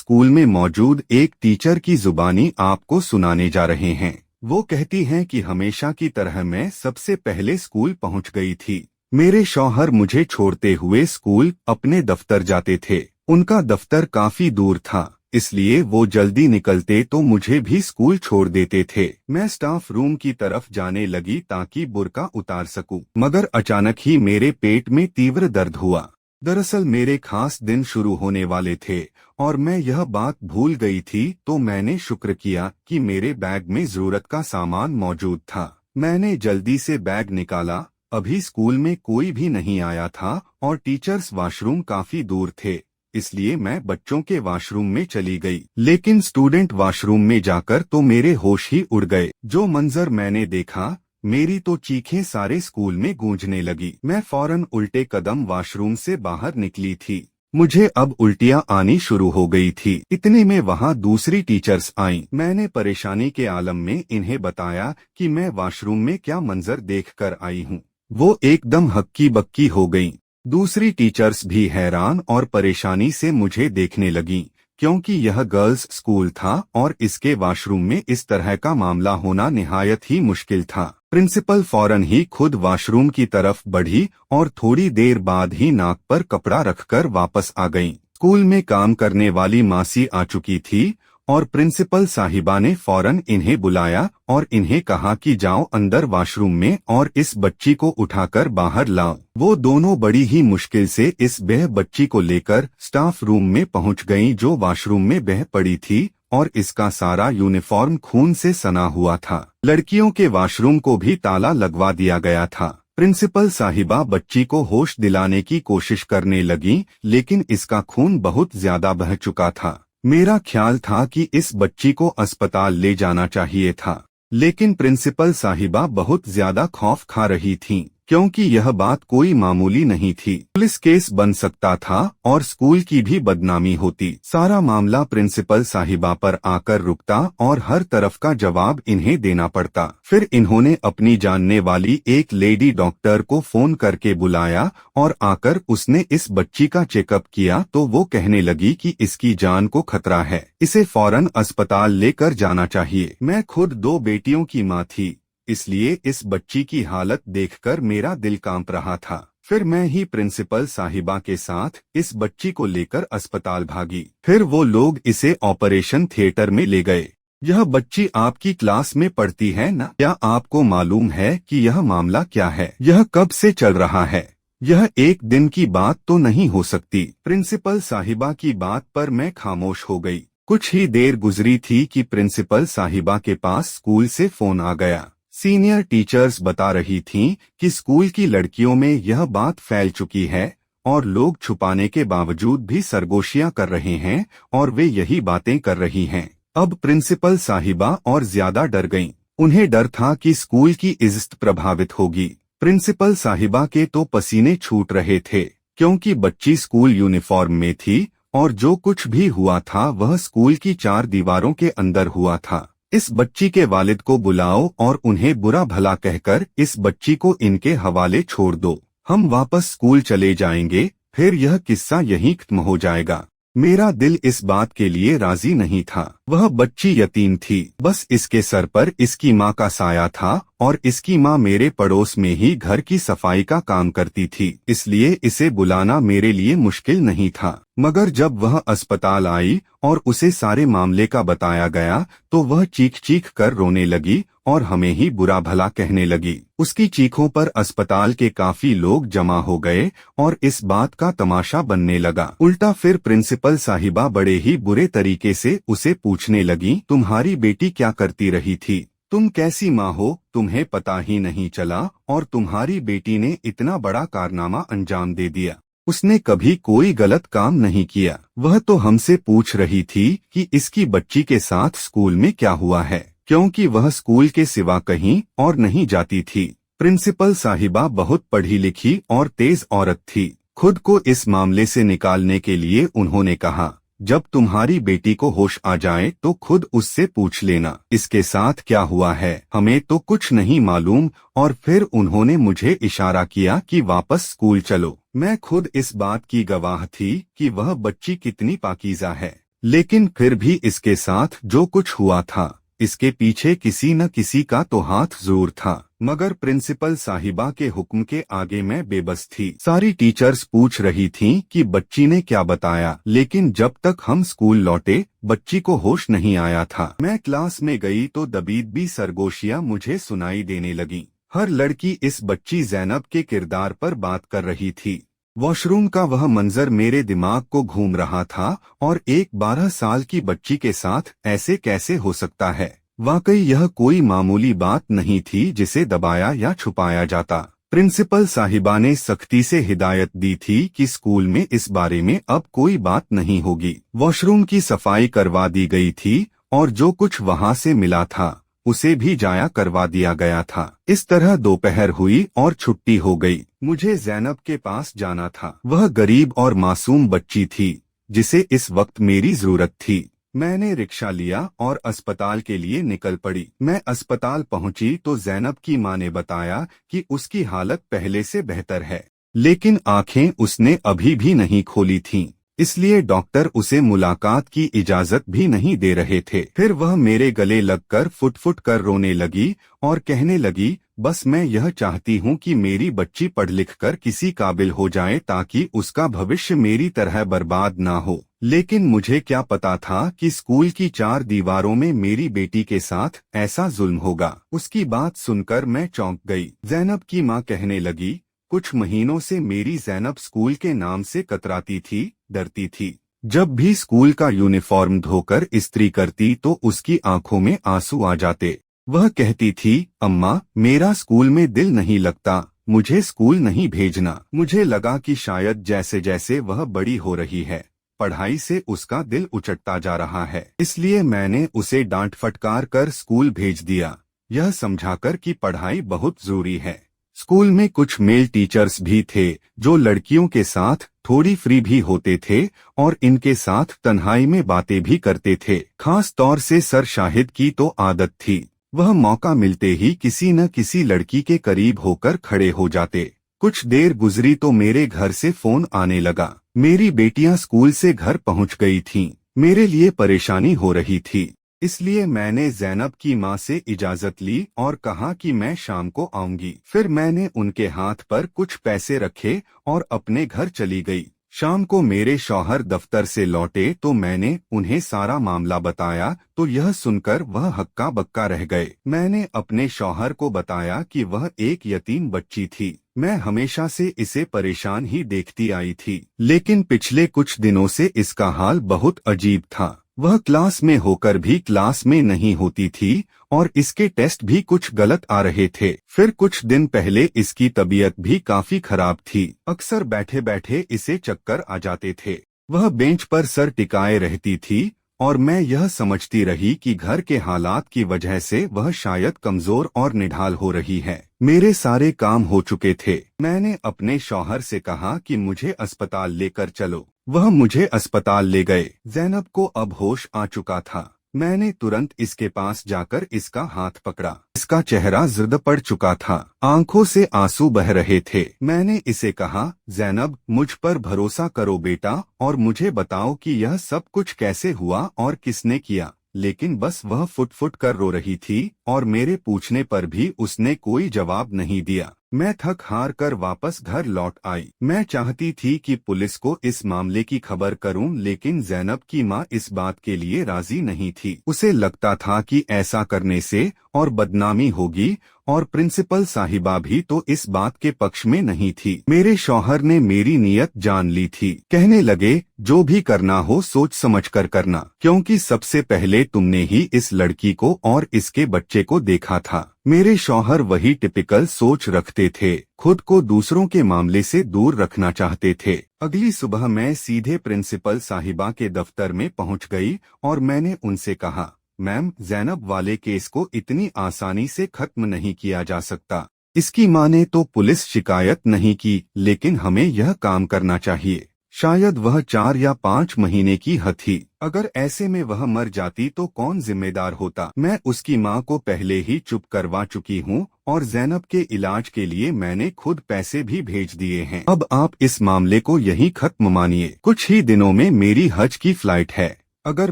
School में मौजूद एक टीचर की जुबानी आपको सुनाने जा रहे हैं। वो कहती हैं कि हमेशा की तरह मैं सबसे पहले स्कूल पहुंच गई थी। मेरे शौहर मुझे छोड़ते हुए स्कूल अपने दफ्तर जाते थे। उनका दफ्तर काफी दूर था, इसलिए वो जल्दी निकलते तो मुझे भी स्कूल छोड़ देते थे। मैं स्टाफ रूम की तरफ जाने लगी ताकि बुर्का उतार सकूं, मगर अचानक ही मेरे पेट में तीव्र दर्द हुआ। दरअसल मेरे खास दिन शुरू होने वाले थे और मैं यह बात भूल गई थी, तो मैंने शुक्र किया कि मेरे बैग में जरूरत का सामान मौजूद था। मैंने जल्दी से बैग निकाला। अभी स्कूल में कोई भी नहीं आया था और टीचर्स वॉशरूम काफी दूर थे, इसलिए मैं बच्चों के वॉशरूम में चली गई। लेकिन स्टूडेंट वॉशरूम में जाकर तो मेरे होश ही उड़ गए। जो मंजर मैंने देखा, मेरी तो चीखें सारे स्कूल में गूंजने लगी। मैं फौरन उल्टे कदम वॉशरूम से बाहर निकली थी। मुझे अब उल्टियां आनी शुरू हो गई थी। इतने में वहां दूसरी टीचर्स आईं। मैंने परेशानी के आलम में इन्हें बताया कि मैं वॉशरूम में क्या मंजर देखकर आई हूँ। वो एकदम हक्की बक्की हो गईं। दूसरी टीचर्स भी हैरान और परेशानी से मुझे देखने लगीं, क्योंकि यह गर्ल्स स्कूल था और इसके वॉशरूम में इस तरह का मामला होना निहायत ही मुश्किल था। प्रिंसिपल फौरन ही खुद वॉशरूम की तरफ बढ़ी और थोड़ी देर बाद ही नाक पर कपड़ा रखकर वापस आ गईं। स्कूल में काम करने वाली मासी आ चुकी थी और प्रिंसिपल साहिबा ने फौरन इन्हें बुलाया और इन्हें कहा कि जाओ अंदर वॉशरूम में और इस बच्ची को उठाकर बाहर लाओ। वो दोनों बड़ी ही मुश्किल से इस बेह बच्ची को लेकर स्टाफ रूम में पहुंच गईं, जो वॉशरूम में बह पड़ी थी और इसका सारा यूनिफॉर्म खून से सना हुआ था। लड़कियों के वॉशरूम को भी ताला लगवा दिया गया था। प्रिंसिपल साहिबा बच्ची को होश दिलाने की कोशिश करने लगी, लेकिन इसका खून बहुत ज्यादा बह चुका था। मेरा ख्याल था कि इस बच्ची को अस्पताल ले जाना चाहिए था, लेकिन प्रिंसिपल साहिबा बहुत ज्यादा खौफ खा रही थीं, क्योंकि यह बात कोई मामूली नहीं थी। पुलिस केस बन सकता था और स्कूल की भी बदनामी होती। सारा मामला प्रिंसिपल साहिबा पर आकर रुकता और हर तरफ का जवाब इन्हें देना पड़ता। फिर इन्होंने अपनी जानने वाली एक लेडी डॉक्टर को फोन करके बुलाया और आकर उसने इस बच्ची का चेकअप किया, तो वो कहने लगी कि इसकी जान को खतरा है, इसे फौरन अस्पताल लेकर जाना चाहिए। मैं खुद 2 बेटियों की माँ थी, इसलिए इस बच्ची की हालत देखकर मेरा दिल कांप रहा था। फिर मैं ही प्रिंसिपल साहिबा के साथ इस बच्ची को लेकर अस्पताल भागी। फिर वो लोग इसे ऑपरेशन थिएटर में ले गए। यह बच्ची आपकी क्लास में पढ़ती है ना? क्या आपको मालूम है कि यह मामला क्या है? यह कब से चल रहा है? यह एक दिन की बात तो नहीं हो सकती। प्रिंसिपल साहिबा की बात पर मैं खामोश हो गई। कुछ ही देर गुजरी थी कि प्रिंसिपल साहिबा के पास स्कूल से फोन आ गया। सीनियर टीचर्स बता रही थीं कि स्कूल की लड़कियों में यह बात फैल चुकी है और लोग छुपाने के बावजूद भी सरगोशियां कर रहे हैं और वे यही बातें कर रही हैं। अब प्रिंसिपल साहिबा और ज्यादा डर गईं। उन्हें डर था कि स्कूल की इज्जत प्रभावित होगी। प्रिंसिपल साहिबा के तो पसीने छूट रहे थे, क्योंकि बच्ची स्कूल यूनिफॉर्म में थी और जो कुछ भी हुआ था वह स्कूल की 4 दीवारों के अंदर हुआ था। इस बच्ची के वालिद को बुलाओ और उन्हें बुरा भला कहकर इस बच्ची को इनके हवाले छोड़ दो। हम वापस स्कूल चले जाएंगे, फिर यह किस्सा यहीं खत्म हो जाएगा। मेरा दिल इस बात के लिए राजी नहीं था। वह बच्ची यतीम थी, बस इसके सर पर इसकी माँ का साया था और इसकी माँ मेरे पड़ोस में ही घर की सफाई का काम करती थी, इसलिए इसे बुलाना मेरे लिए मुश्किल नहीं था। मगर जब वह अस्पताल आई और उसे सारे मामले का बताया गया, तो वह चीख चीख कर रोने लगी और हमें ही बुरा भला कहने लगी। उसकी चीखों पर अस्पताल के काफी लोग जमा हो गए और इस बात का तमाशा बनने लगा। उल्टा फिर प्रिंसिपल साहिबा बड़े ही बुरे तरीके से उसे पूछने लगी, तुम्हारी बेटी क्या करती रही थी? तुम कैसी माँ हो, तुम्हें पता ही नहीं चला और तुम्हारी बेटी ने इतना बड़ा कारनामा अंजाम दे दिया। उसने कभी कोई गलत काम नहीं किया। वह तो हमसे पूछ रही थी कि इसकी बच्ची के साथ स्कूल में क्या हुआ है, क्योंकि वह स्कूल के सिवा कहीं और नहीं जाती थी। प्रिंसिपल साहिबा बहुत पढ़ी लिखी और तेज औरत थी। खुद को इस मामले से निकालने के लिए उन्होंने कहा, जब तुम्हारी बेटी को होश आ जाए तो खुद उससे पूछ लेना इसके साथ क्या हुआ है, हमें तो कुछ नहीं मालूम। और फिर उन्होंने मुझे इशारा किया कि वापस स्कूल चलो। मैं खुद इस बात की गवाह थी कि वह बच्ची कितनी पाकीज़ा है। लेकिन फिर भी इसके साथ जो कुछ हुआ था इसके पीछे किसी न किसी का तो हाथ जरूर था। मगर प्रिंसिपल साहिबा के हुक्म के आगे मैं बेबस थी। सारी टीचर्स पूछ रही थीं कि बच्ची ने क्या बताया, लेकिन जब तक हम स्कूल लौटे बच्ची को होश नहीं आया था। मैं क्लास में गई तो दबीदबी सरगोशियां मुझे सुनाई देने लगी। हर लड़की इस बच्ची ज़ैनब के किरदार पर बात कर रही थी। वॉशरूम का वह मंजर मेरे दिमाग को घूम रहा था और एक 12 साल की बच्ची के साथ ऐसे कैसे हो सकता है। वाकई यह कोई मामूली बात नहीं थी जिसे दबाया या छुपाया जाता। प्रिंसिपल साहिबा ने सख्ती से हिदायत दी थी कि स्कूल में इस बारे में अब कोई बात नहीं होगी। वॉशरूम की सफाई करवा दी गई थी और जो कुछ वहां से मिला था उसे भी जाया करवा दिया गया था। इस तरह दोपहर हुई और छुट्टी हो गई। मुझे ज़ैनब के पास जाना था। वह गरीब और मासूम बच्ची थी जिसे इस वक्त मेरी जरूरत थी। मैंने रिक्शा लिया और अस्पताल के लिए निकल पड़ी। मैं अस्पताल पहुंची तो ज़ैनब की मां ने बताया कि उसकी हालत पहले से बेहतर है, लेकिन आंखें उसने अभी भी नहीं खोली थीं। इसलिए डॉक्टर उसे मुलाकात की इजाजत भी नहीं दे रहे थे। फिर वह मेरे गले लगकर फुट फुट कर रोने लगी और कहने लगी, बस मैं यह चाहती हूँ कि मेरी बच्ची पढ़ लिख कर किसी काबिल हो जाए ताकि उसका भविष्य मेरी तरह बर्बाद ना हो। लेकिन मुझे क्या पता था कि स्कूल की 4 दीवारों में मेरी बेटी के साथ ऐसा जुल्म होगा। उसकी बात सुनकर मैं चौंक गई। ज़ैनब की माँ कहने लगी, कुछ महीनों से मेरी ज़ैनब स्कूल के नाम से कतराती थी, डरती थी। जब भी स्कूल का यूनिफॉर्म धोकर इस्त्री करती तो उसकी आंखों में आंसू आ जाते। वह कहती थी, अम्मा मेरा स्कूल में दिल नहीं लगता, मुझे स्कूल नहीं भेजना। मुझे लगा कि शायद जैसे जैसे वह बड़ी हो रही है पढ़ाई से उसका दिल उचटता जा रहा है। इसलिए मैंने उसे डांट फटकार कर स्कूल भेज दिया, यह समझाकर कि पढ़ाई बहुत जरूरी है। स्कूल में कुछ मेल टीचर्स भी थे जो लड़कियों के साथ थोड़ी फ्री भी होते थे और इनके साथ तन्हाई में बातें भी करते थे। खास तौर से सर शाहिद की तो आदत थी, वह मौका मिलते ही किसी न किसी लड़की के करीब होकर खड़े हो जाते। कुछ देर गुजरी तो मेरे घर से फोन आने लगा। मेरी बेटियां स्कूल से घर पहुंच गई थीं। मेरे लिए परेशानी हो रही थी, इसलिए मैंने ज़ैनब की माँ से इजाजत ली और कहा कि मैं शाम को आऊंगी। फिर मैंने उनके हाथ पर कुछ पैसे रखे और अपने घर चली गई। शाम को मेरे शौहर दफ्तर से लौटे तो मैंने उन्हें सारा मामला बताया तो यह सुनकर वह हक्का बक्का रह गए। मैंने अपने शौहर को बताया कि वह एक यतीम बच्ची थी। मैं हमेशा से इसे परेशान ही देखती आई थी, लेकिन पिछले कुछ दिनों से इसका हाल बहुत अजीब था। वह क्लास में होकर भी क्लास में नहीं होती थी और इसके टेस्ट भी कुछ गलत आ रहे थे। फिर कुछ दिन पहले इसकी तबीयत भी काफी खराब थी। अक्सर बैठे बैठे इसे चक्कर आ जाते थे। वह बेंच पर सर टिकाए रहती थी और मैं यह समझती रही कि घर के हालात की वजह से वह शायद कमजोर और निढाल हो रही है। मेरे सारे काम हो चुके थे। मैंने अपने शौहर से कहा कि मुझे अस्पताल लेकर चलो। वह मुझे अस्पताल ले गए। ज़ैनब को अब होश आ चुका था। मैंने तुरंत इसके पास जाकर इसका हाथ पकड़ा। इसका चेहरा जर्द पड़ चुका था, आंखों से आंसू बह रहे थे। मैंने इसे कहा, ज़ैनब मुझ पर भरोसा करो बेटा और मुझे बताओ कि यह सब कुछ कैसे हुआ और किसने किया। लेकिन बस वह फुट फुट कर रो रही थी और मेरे पूछने पर भी उसने कोई जवाब नहीं दिया। मैं थक हार कर वापस घर लौट आई। मैं चाहती थी कि पुलिस को इस मामले की खबर करूं, लेकिन ज़ैनब की मां इस बात के लिए राजी नहीं थी। उसे लगता था कि ऐसा करने से और बदनामी होगी और प्रिंसिपल साहिबा भी तो इस बात के पक्ष में नहीं थी। मेरे शौहर ने मेरी नीयत जान ली थी। कहने लगे, जो भी करना हो सोच समझ कर करना, क्योंकि सबसे पहले तुमने ही इस लड़की को और इसके बच्चे को देखा था। मेरे शौहर वही टिपिकल सोच रखते थे, खुद को दूसरों के मामले से दूर रखना चाहते थे। अगली सुबह मैं सीधे प्रिंसिपल साहिबा के दफ्तर में पहुंच गई और मैंने उनसे कहा, मैम ज़ैनब वाले केस को इतनी आसानी से खत्म नहीं किया जा सकता। इसकी मां ने तो पुलिस शिकायत नहीं की, लेकिन हमें यह काम करना चाहिए। शायद वह 4 या 5 महीने की थी। अगर ऐसे में वह मर जाती तो कौन जिम्मेदार होता। मैं उसकी मां को पहले ही चुप करवा चुकी हूं और ज़ैनब के इलाज के लिए मैंने खुद पैसे भी भेज दिए हैं। अब आप इस मामले को यहीं खत्म मानिए। कुछ ही दिनों में मेरी हज की फ्लाइट है। अगर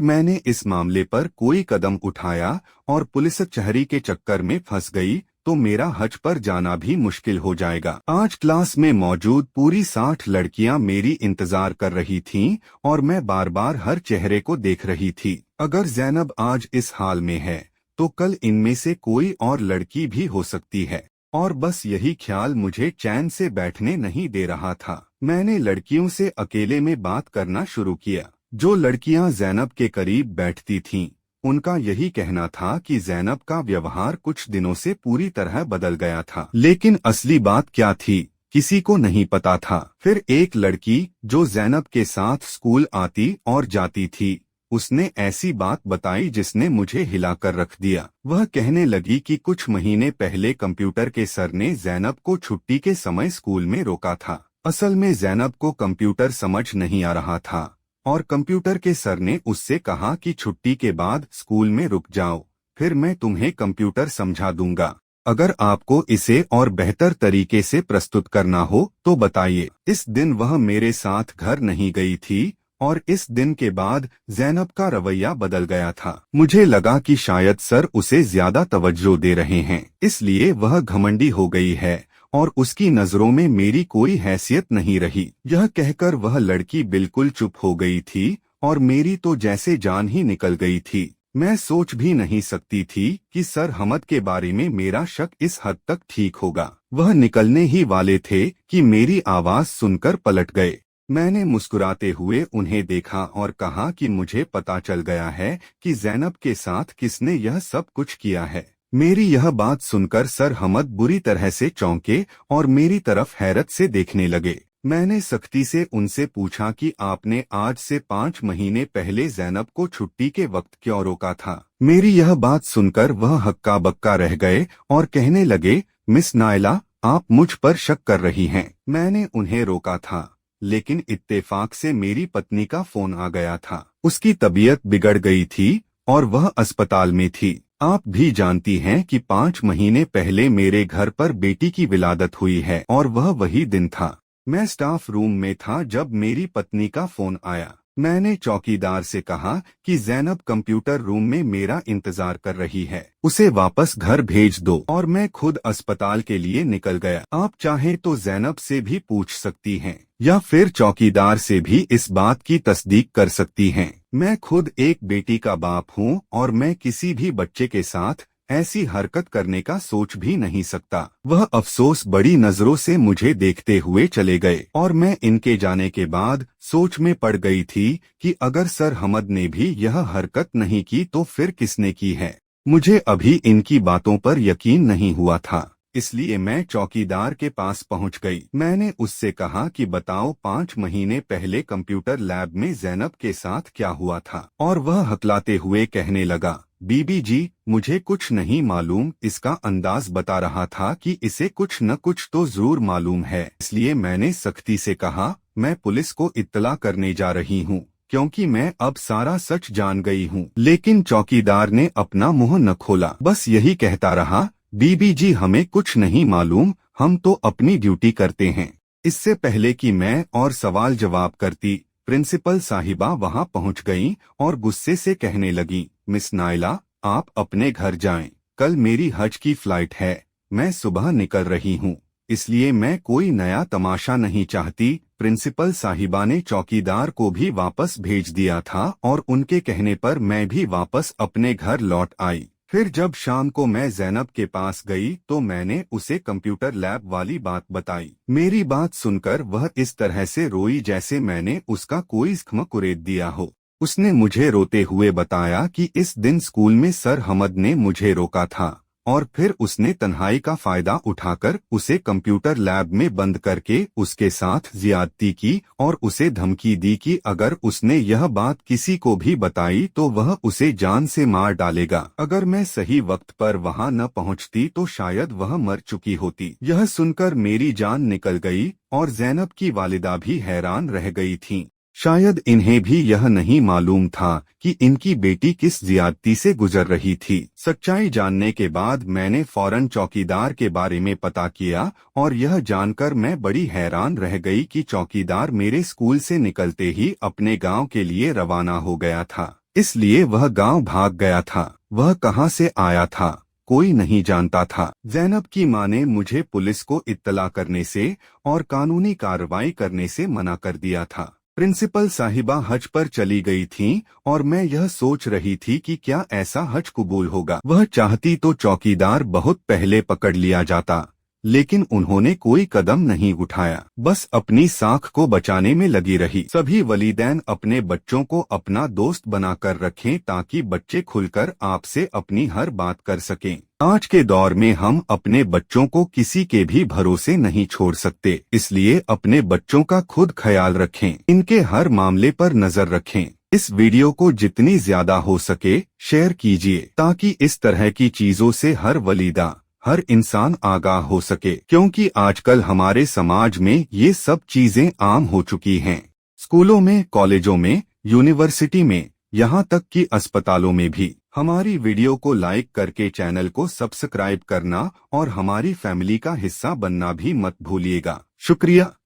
मैंने इस मामले पर कोई कदम उठाया और पुलिस कचहरी के चक्कर में फंस गई तो मेरा हज पर जाना भी मुश्किल हो जाएगा। आज क्लास में मौजूद पूरी 60 लड़कियां मेरी इंतजार कर रही थीं और मैं बार बार हर चेहरे को देख रही थी। अगर जैनब आज इस हाल में है तो कल इनमें से कोई और लड़की भी हो सकती है, और बस यही ख्याल मुझे चैन से बैठने नहीं दे रहा था। मैंने लड़कियों से अकेले में बात करना शुरू किया। जो लड़कियां जैनब के करीब बैठती थीं, उनका यही कहना था कि जैनब का व्यवहार कुछ दिनों से पूरी तरह बदल गया था। लेकिन असली बात क्या थी, किसी को नहीं पता था। फिर एक लड़की जो जैनब के साथ स्कूल आती और जाती थी, उसने ऐसी बात बताई जिसने मुझे हिलाकर रख दिया। वह कहने लगी कि कुछ महीने पहले कंप्यूटर के सर ने जैनब को छुट्टी के समय स्कूल में रोका था। असल में जैनब को कंप्यूटर समझ नहीं आ रहा था और कंप्यूटर के सर ने उससे कहा कि छुट्टी के बाद स्कूल में रुक जाओ, फिर मैं तुम्हें कंप्यूटर समझा दूंगा। अगर आपको इसे और बेहतर तरीके से प्रस्तुत करना हो तो बताइए। इस दिन वह मेरे साथ घर नहीं गई थी और इस दिन के बाद जैनब का रवैया बदल गया था। मुझे लगा कि शायद सर उसे ज्यादा तवज्जो दे रहे हैं, इसलिए वह घमंडी हो गई है और उसकी नजरों में मेरी कोई हैसियत नहीं रही। यह कहकर वह लड़की बिल्कुल चुप हो गई थी और मेरी तो जैसे जान ही निकल गई थी। मैं सोच भी नहीं सकती थी कि सर हमद के बारे में मेरा शक इस हद तक ठीक होगा। वह निकलने ही वाले थे कि मेरी आवाज सुनकर पलट गए। मैंने मुस्कुराते हुए उन्हें देखा और कहा कि मुझे पता चल गया है कि जैनब के साथ किसने यह सब कुछ किया है। मेरी यह बात सुनकर सर हमद बुरी तरह से चौंके और मेरी तरफ हैरत से देखने लगे। मैंने सख्ती से उनसे पूछा कि आपने आज से 5 महीने पहले जैनब को छुट्टी के वक्त क्यों रोका था। मेरी यह बात सुनकर वह हक्का बक्का रह गए और कहने लगे, मिस नायला, आप मुझ पर शक कर रही हैं। मैंने उन्हें रोका था, लेकिन इत्तेफाक से मेरी पत्नी का फोन आ गया था। उसकी तबीयत बिगड़ गई थी और वह अस्पताल में थी। आप भी जानती हैं कि 5 महीने पहले मेरे घर पर बेटी की विलादत हुई है और वह वही दिन था। मैं स्टाफ रूम में था जब मेरी पत्नी का फोन आया। मैंने चौकीदार से कहा कि जैनब कंप्यूटर रूम में मेरा इंतजार कर रही है, उसे वापस घर भेज दो, और मैं खुद अस्पताल के लिए निकल गया। आप चाहें तो जैनब से भी पूछ सकती हैं या फिर चौकीदार से भी इस बात की तस्दीक कर सकती हैं। मैं खुद एक बेटी का बाप हूं और मैं किसी भी बच्चे के साथ ऐसी हरकत करने का सोच भी नहीं सकता। वह अफसोस बड़ी नजरों से मुझे देखते हुए चले गए और मैं इनके जाने के बाद सोच में पड़ गई थी कि अगर सर हमद ने भी यह हरकत नहीं की तो फिर किसने की है। मुझे अभी इनकी बातों पर यकीन नहीं हुआ था, इसलिए मैं चौकीदार के पास पहुंच गई। मैंने उससे कहा कि बताओ, 5 महीने पहले कंप्यूटर लैब में जैनब के साथ क्या हुआ था। और वह हकलाते हुए कहने लगा, बीबी जी, मुझे कुछ नहीं मालूम। इसका अंदाज बता रहा था कि इसे कुछ न कुछ तो जरूर मालूम है, इसलिए मैंने सख्ती से कहा, मैं पुलिस को इत्तला करने जा रही हूँ क्योंकि मैं अब सारा सच जान गई हूँ। लेकिन चौकीदार ने अपना मुंह न खोला, बस यही कहता रहा, बीबी जी, हमें कुछ नहीं मालूम, हम तो अपनी ड्यूटी करते हैं। इससे पहले कि मैं और सवाल जवाब करती, प्रिंसिपल साहिबा वहां पहुंच गईं और गुस्से से कहने लगी, मिस नायला, आप अपने घर जाएं। कल मेरी हज की फ्लाइट है, मैं सुबह निकल रही हूं, इसलिए मैं कोई नया तमाशा नहीं चाहती। प्रिंसिपल साहिबा ने चौकीदार को भी वापस भेज दिया था और उनके कहने पर मैं भी वापस अपने घर लौट आई। फिर जब शाम को मैं जैनब के पास गई तो मैंने उसे कंप्यूटर लैब वाली बात बताई। मेरी बात सुनकर वह इस तरह से रोई जैसे मैंने उसका कोई ज़ख्म कुरेद दिया हो। उसने मुझे रोते हुए बताया कि इस दिन स्कूल में सर हमद ने मुझे रोका था और फिर उसने तन्हाई का फायदा उठाकर उसे कंप्यूटर लैब में बंद करके उसके साथ ज्यादती की और उसे धमकी दी कि अगर उसने यह बात किसी को भी बताई तो वह उसे जान से मार डालेगा। अगर मैं सही वक्त पर वहां न पहुंचती तो शायद वह मर चुकी होती। यह सुनकर मेरी जान निकल गई और जैनब की वालिदा भी हैरान रह गई थीं। शायद इन्हें भी यह नहीं मालूम था कि इनकी बेटी किस ज्यादती से गुजर रही थी। सच्चाई जानने के बाद मैंने फौरन चौकीदार के बारे में पता किया और यह जानकर मैं बड़ी हैरान रह गई कि चौकीदार मेरे स्कूल से निकलते ही अपने गांव के लिए रवाना हो गया था। इसलिए वह गांव भाग गया था। वह कहां से आया था कोई नहीं जानता था। जैनब की मां ने मुझे पुलिस को इत्तला करने से और कानूनी कार्रवाई करने से मना कर दिया था। प्रिंसिपल साहिबा हज पर चली गई थीं और मैं यह सोच रही थी कि क्या ऐसा हज कबूल होगा। वह चाहती तो चौकीदार बहुत पहले पकड़ लिया जाता, लेकिन उन्होंने कोई कदम नहीं उठाया, बस अपनी साख को बचाने में लगी रही। सभी वलीदैन अपने बच्चों को अपना दोस्त बनाकर रखें ताकि बच्चे खुलकर आपसे अपनी हर बात कर सकें। आज के दौर में हम अपने बच्चों को किसी के भी भरोसे नहीं छोड़ सकते, इसलिए अपने बच्चों का खुद ख्याल रखें, इनके हर मामले पर नजर रखें। इस वीडियो को जितनी ज्यादा हो सके शेयर कीजिए ताकि इस तरह की चीजों से हर वलीदा, हर इंसान आगाह हो सके, क्योंकि आजकल हमारे समाज में ये सब चीजें आम हो चुकी हैं। स्कूलों में, कॉलेजों में, यूनिवर्सिटी में, यहाँ तक कि अस्पतालों में भी। हमारी वीडियो को लाइक करके चैनल को सब्सक्राइब करना और हमारी फैमिली का हिस्सा बनना भी मत भूलिएगा। शुक्रिया।